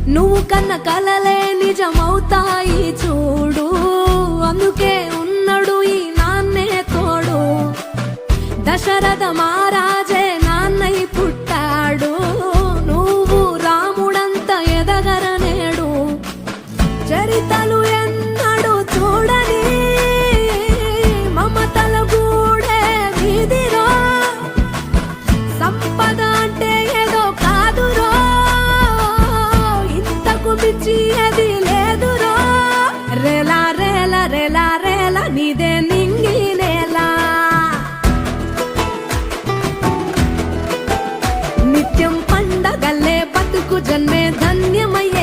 నువ్వు కన్న కలలే నిజమవుతాయి చూడు, అందుకే ఉన్నడు ఈ నాన్నే తోడు. దశరథ మహారాజే నాన్నై పుట్టాడు, నువ్వు రాముడంత ఎదగరనేడు. చరితలు ఎన్నడు చూడని మమతల గూడే వీధిరో, సంపద అంటే ఏదో కాదురో, ఇంతకు మించి అది లేదురో. రేలా రేలా రేలా రేలా నీదే నింగి నేలా, నిత్యం పండగల్లే బతుకు జన్మే ధన్యమయ్యే.